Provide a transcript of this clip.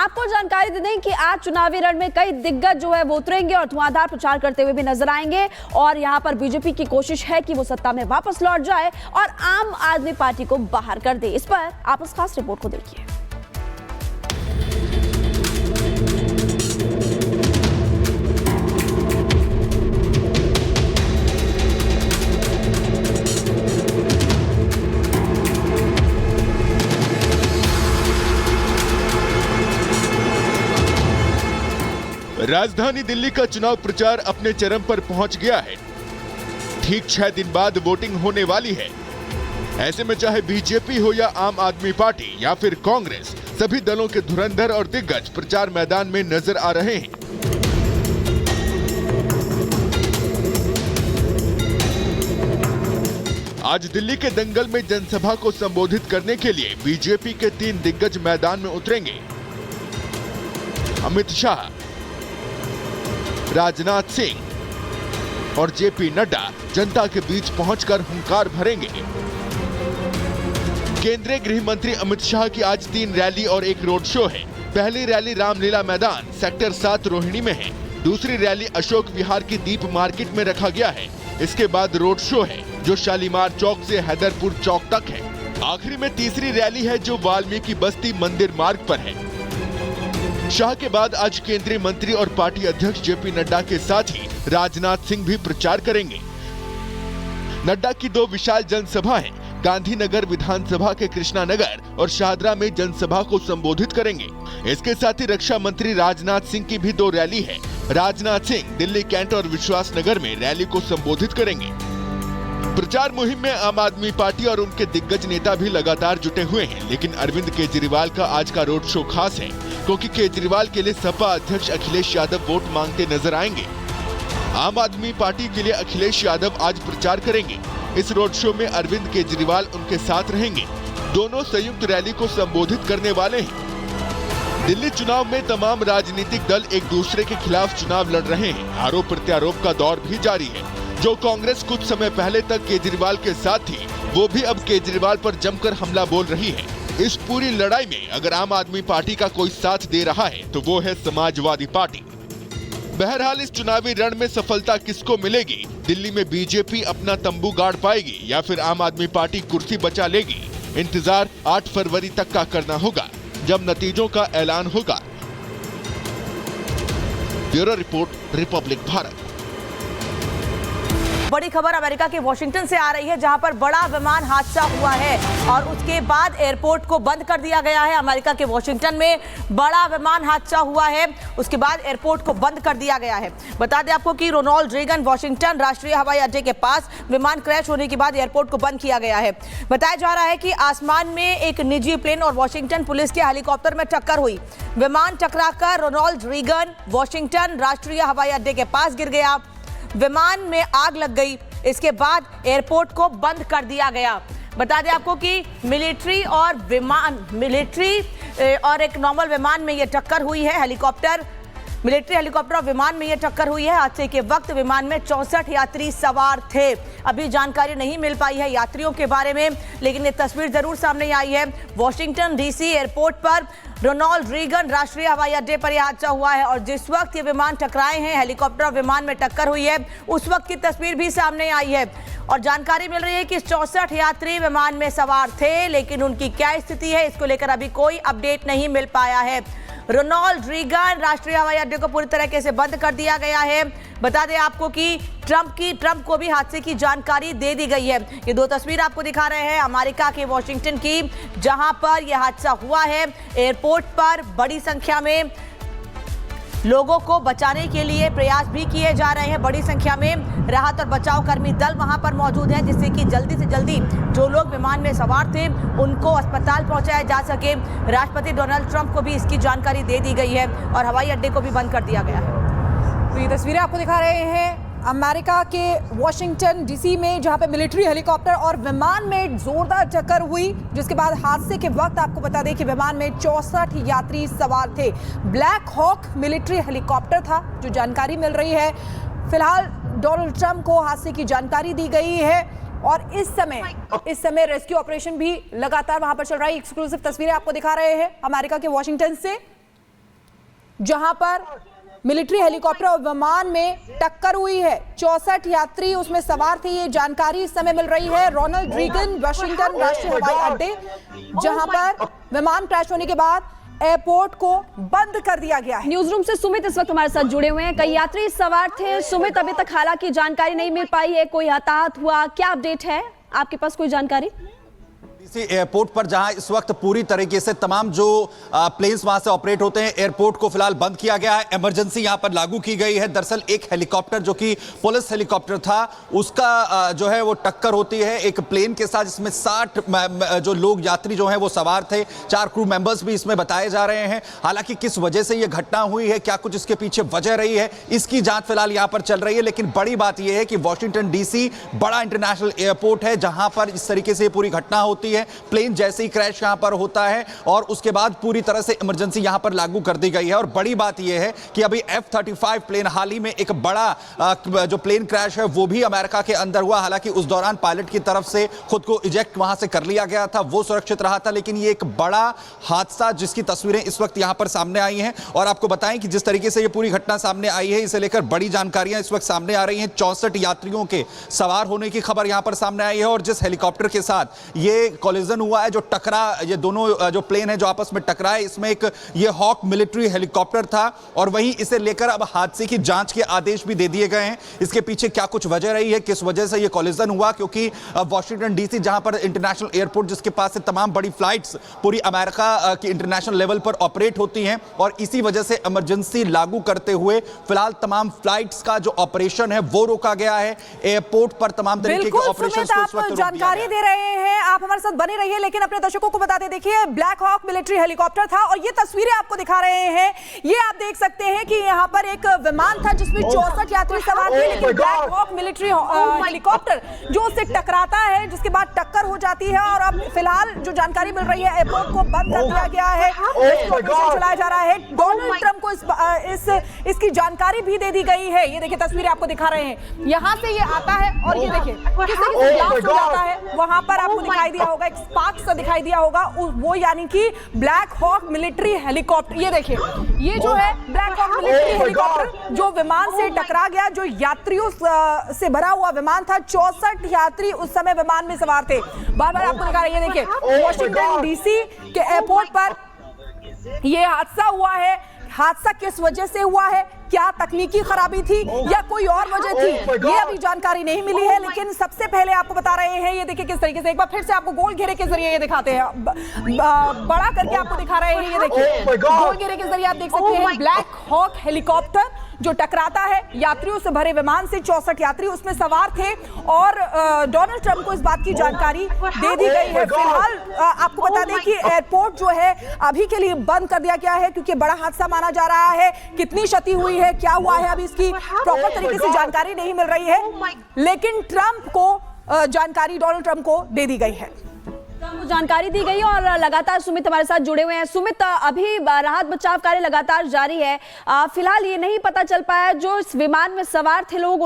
आपको जानकारी दे दें कि आज चुनावी रण में कई दिग्गज जो है वो उतरेंगे और धुआंधार प्रचार करते हुए भी नजर आएंगे। और यहां पर बीजेपी की कोशिश है कि वो सत्ता में वापस लौट जाए और आम आदमी पार्टी को बाहर कर दे। इस पर आप इस खास रिपोर्ट को देखिए। राजधानी दिल्ली का चुनाव प्रचार अपने चरम पर पहुंच गया है। ठीक 6 दिन बाद वोटिंग होने वाली है। ऐसे में चाहे बीजेपी हो या आम आदमी पार्टी या फिर कांग्रेस, सभी दलों के धुरंधर और दिग्गज प्रचार मैदान में नजर आ रहे हैं। आज दिल्ली के दंगल में जनसभा को संबोधित करने के लिए बीजेपी के 3 दिग्गज मैदान में उतरेंगे। अमित शाह, राजनाथ सिंह और जेपी नड्डा जनता के बीच पहुंचकर हुंकार भरेंगे। केंद्रीय गृह मंत्री अमित शाह की आज 3 रैली और 1 रोड शो है। पहली रैली रामलीला मैदान सेक्टर 7 रोहिणी में है। दूसरी रैली अशोक विहार की दीप मार्केट में रखा गया है। इसके बाद रोड शो है जो शालीमार चौक से हैदरपुर चौक तक है। आखिरी में तीसरी रैली है जो वाल्मीकि बस्ती मंदिर मार्ग पर है। शाह के बाद आज केंद्रीय मंत्री और पार्टी अध्यक्ष जेपी नड्डा के साथ ही राजनाथ सिंह भी प्रचार करेंगे। नड्डा की 2 विशाल जनसभा है। गांधीनगर विधानसभा के कृष्णा नगर और शाहदरा में जनसभा को संबोधित करेंगे। इसके साथ ही रक्षा मंत्री राजनाथ सिंह की भी 2 रैली है। राजनाथ सिंह दिल्ली कैंट और विश्वास नगर में रैली को संबोधित करेंगे। प्रचार मुहिम में आम आदमी पार्टी और उनके दिग्गज नेता भी लगातार जुटे हुए हैं, लेकिन अरविंद केजरीवाल का आज का रोड शो खास है क्योंकि केजरीवाल के लिए सपा अध्यक्ष अखिलेश यादव वोट मांगते नजर आएंगे। आम आदमी पार्टी के लिए अखिलेश यादव आज प्रचार करेंगे। इस रोड शो में अरविंद केजरीवाल उनके साथ रहेंगे। दोनों संयुक्त रैली को संबोधित करने वाले हैं। दिल्ली चुनाव में तमाम राजनीतिक दल एक दूसरे के खिलाफ चुनाव लड़ रहे हैं। आरोप प्रत्यारोप का दौर भी जारी है। जो कांग्रेस कुछ समय पहले तक केजरीवाल के साथ थी, वो भी अब केजरीवाल पर जमकर हमला बोल रही है। इस पूरी लड़ाई में अगर आम आदमी पार्टी का कोई साथ दे रहा है तो वो है समाजवादी पार्टी। बहरहाल इस चुनावी रण में सफलता किसको मिलेगी? दिल्ली में बीजेपी अपना तंबू गाड़ पाएगी या फिर आम आदमी पार्टी कुर्सी बचा लेगी? इंतजार 8 फरवरी तक का करना होगा, जब नतीजों का ऐलान होगा। Bureau report, Republic Bharat. बड़ी खबर अमेरिका के वॉशिंगटन से आ रही है, जहां पर बड़ा विमान हादसा हुआ है और उसके बाद एयरपोर्ट को बंद कर दिया गया है। अमेरिका के वॉशिंगटन में बड़ा विमान हादसा हुआ है, उसके बाद एयरपोर्ट को बंद कर दिया गया है। बता दें आपको कि रोनाल्ड रेगन वॉशिंगटन राष्ट्रीय हवाई अड्डे के पास विमान क्रैश होने के बाद एयरपोर्ट को बंद किया गया है। बताया जा रहा है कि आसमान में एक निजी प्लेन और वॉशिंगटन पुलिस के हेलीकॉप्टर में टक्कर हुई। विमान टकराकर रोनाल्ड रेगन वॉशिंगटन राष्ट्रीय हवाई अड्डे के पास गिर गया। विमान में आग लग गई। इसके बाद एयरपोर्ट को बंद कर दिया गया। बता दें आपको कि मिलिट्री और एक नॉर्मल विमान में यह टक्कर हुई है। मिलिट्री हेलीकॉप्टर और विमान में यह टक्कर हुई है। हादसे के वक्त विमान में 64 यात्री सवार थे। अभी जानकारी नहीं मिल पाई है यात्रियों के बारे में, लेकिन ये तस्वीर जरूर सामने आई है। वॉशिंगटन डीसी एयरपोर्ट पर रोनाल्ड रेगन राष्ट्रीय हवाई अड्डे पर यह हादसा हुआ है और जिस वक्त ये विमान टकराए हैं, हेलीकॉप्टर और विमान में टक्कर हुई है, उस वक्त की तस्वीर भी सामने आई है। और जानकारी मिल रही है कि 64 यात्री विमान में सवार थे, लेकिन उनकी क्या स्थिति है, इसको लेकर अभी कोई अपडेट नहीं मिल पाया है। रोनाल्ड रेगन राष्ट्रीय हवाई अड्डे को पूरी तरीके से बंद कर दिया गया है। बता दें आपको कि ट्रंप को भी हादसे की जानकारी दे दी गई है। ये 2 तस्वीर आपको दिखा रहे हैं अमेरिका के वॉशिंगटन की, जहां पर यह हादसा हुआ है। एयरपोर्ट पर बड़ी संख्या में लोगों को बचाने के लिए प्रयास भी किए जा रहे हैं। बड़ी संख्या में राहत और बचाव कर्मी दल वहां पर मौजूद हैं, जिससे कि जल्दी से जल्दी जो लोग विमान में सवार थे उनको अस्पताल पहुंचाया जा सके। राष्ट्रपति डोनाल्ड ट्रंप को भी इसकी जानकारी दे दी गई है और हवाई अड्डे को भी बंद कर दिया गया है। तो ये तस्वीरें आपको दिखा रहे हैं अमेरिका के वॉशिंगटन डीसी में, जहां पे मिलिट्री हेलीकॉप्टर और विमान में जोरदार टक्कर हुई, जिसके बाद हादसे के वक्त आपको बता दें कि विमान में 64 यात्री सवार थे। ब्लैक हॉक मिलिट्री हेलीकॉप्टर था, जो जानकारी मिल रही है। फिलहाल डोनाल्ड ट्रंप को हादसे की जानकारी दी गई है और इस समय रेस्क्यू ऑपरेशन भी लगातार वहां पर चल रहा है। एक्सक्लूसिव तस्वीरें आपको दिखा रहे हैं अमेरिका के वॉशिंगटन से। जहां पर मिलिट्री हेलीकॉप्टर और विमान में टक्कर हुई है। 64 यात्री उसमें सवार थे, ये जानकारी इस समय मिल रही है रोनाल्ड रीगन वाशिंगटन राष्ट्रीय हवाई अड्डे, जहां पर विमान क्रैश होने के बाद एयरपोर्ट को बंद कर दिया गया है। न्यूज रूम से सुमित इस वक्त हमारे साथ जुड़े हुए हैं। कई यात्री सवार थे। सुमित, अभी तक हालांकि जानकारी नहीं मिल पाई है, कोई हताहत हुआ, क्या अपडेट है आपके पास, कोई जानकारी? एयरपोर्ट पर जहां इस वक्त पूरी तरीके से तमाम जो प्लेन्स वहां से ऑपरेट होते हैं, एयरपोर्ट को फिलहाल बंद किया गया है। इमरजेंसी यहां पर लागू की गई है। दरअसल एक हेलीकॉप्टर जो कि पुलिस हेलीकॉप्टर था, उसका जो है वो टक्कर होती है एक प्लेन के साथ, जिसमें 60 जो लोग यात्री जो हैं वो सवार थे। 4 क्रू मेंबर्स भी इसमें बताए जा रहे हैं। हालांकि किस वजह से यह घटना हुई है, क्या कुछ इसके पीछे वजह रही है, इसकी जांच फिलहाल यहां पर चल रही है। लेकिन बड़ी बात यह है कि वॉशिंगटन डीसी बड़ा इंटरनेशनल एयरपोर्ट है, जहां पर इस तरीके से पूरी घटना होती है। प्लेन जैसे ही क्रैश यहां पर होता है और उसके बाद पूरी तरह से इमरजेंसी यहां पर लागू कर दी गई है। और बड़ी बात यह है कि अभी F-35 प्लेन, हाल ही में एक बड़ा जो प्लेन क्रैश है वो भी अमेरिका के अंदर हुआ। हालांकि उस दौरान पायलट की तरफ से खुद को इजेक्ट वहां से कर लिया गया था, वो सुरक्षित रहा था। लेकिन ये एक बड़ा हादसा जिसकी तस्वीरें इस वक्त यहां पर सामने आई हैं। और आपको बताएं कि जिस तरीके से ये पूरी घटना सामने आई है, इसे लेकर बड़ी जानकारियां इस वक्त सामने आ रही हैं। 64 यात्रियों के सवार होने की खबर यहां पर सामने आई है। और जिस हेलीकॉप्टर के साथ ये कॉलिजन हुआ है, जो टकरा, ये दोनों जो प्लेन है जो आपस में टकराए, इसमें एक ये हॉक मिलिट्री हेलीकॉप्टर था। और वहीं इसे लेकर अब हादसे की जांच के आदेश भी दे दिए गए हैं। इसके पीछे क्या कुछ वजह रही है, किस वजह से ये कॉलिजन हुआ, क्योंकि वॉशिंगटन डीसी जहां पर इंटरनेशनल एयरपोर्ट, जिसके पास से तमाम बड़ी फ्लाइट्स पूरी अमेरिका की इंटरनेशनल लेवल पर ऑपरेट होती हैं, और इसी वजह से इमरजेंसी लागू करते हुए फिलहाल तमाम फ्लाइट्स का जो ऑपरेशन है वो रोका गया है। एयरपोर्ट पर तमाम तरीके के ऑपरेशंस को इस वक्त रोक दिया गया है। जानकारी दे रहे हैं, आप हमारे साथ बने रहिए। लेकिन अपने दर्शकों को बता दें, देखिए ब्लैक हॉक मिलिट्री हेलीकॉप्टर था और ये तस्वीरें आपको दिखा रहे हैं। ये आप देख सकते हैं कि यहाँ पर एक विमान था जिसमें 64 यात्री सवार थे, लेकिन ब्लैक हॉक मिलिट्री हेलीकॉप्टर जो उससे टकराता है, जिसके बाद टक्कर हो जाती है। और अब फिलहाल जो जानकारी मिल रही है, एयरपोर्ट को बंद कर दिया गया है, चलाया जा रहा है। डोनाल्ड ट्रंप को इसकी जानकारी भी दे दी गई है। ये देखिए तस्वीरें आपको दिखा रहे हैं, यहाँ से ये आता है और ये देखिए किस तरीके से ब्लास्ट हो जाता है। वहां पर आपको दिखाई दिया होगा, एक स्पार्क सा दिखाई दिया होगा, वो यानी कि ब्लैक हॉक मिलिट्री हेलीकॉप्टर। ये देखिए, ये जो है ब्लैक हॉक मिलिट्री हेलीकॉप्टर जो विमान से टकरा गया, जो यात्रियों से भरा हुआ विमान था। 64 यात्री उस समय विमान में सवार थे। बार बार आपको दिखा रही है, देखिए वॉशिंगटन डीसी के एयरपोर्ट पर यह हादसा हुआ है। हादसा किस वजह से हुआ है, क्या तकनीकी खराबी थी या कोई और वजह थी, ये अभी जानकारी नहीं मिली है। लेकिन सबसे पहले आपको बता रहे हैं, ये देखिए किस तरीके से, एक बार फिर से आपको गोल घेरे के जरिए ये दिखाते हैं, बड़ा करके आपको दिखा रहे हैं। ये देखिए गोल घेरे के जरिए आप देख सकते हैं ब्लैक हॉक हेलीकॉप्टर जो टकराता है यात्रियों से भरे विमान से। 64 यात्री उसमें सवार थे और डोनाल्ड ट्रंप को इस बात की जानकारी दे दी गई है। फिलहाल आपको बता दें कि एयरपोर्ट जो है अभी के लिए बंद कर दिया गया है, क्योंकि बड़ा हादसा माना जा रहा है। कितनी क्षति हुई है, क्या हुआ है, अभी इसकी प्रॉपर तरीके से जानकारी नहीं मिल रही है। लेकिन ट्रंप को जानकारी डोनाल्ड ट्रंप को दे दी गई है, जानकारी दी गई। और लगातार सुमित हमारे साथ जुड़े हुए हैं। सुमित, अभी राहत बचाव कार्य लगातार जारी है। फिलहाल ये नहीं पता चल पाया जो इस विमान में सवार थे लोग,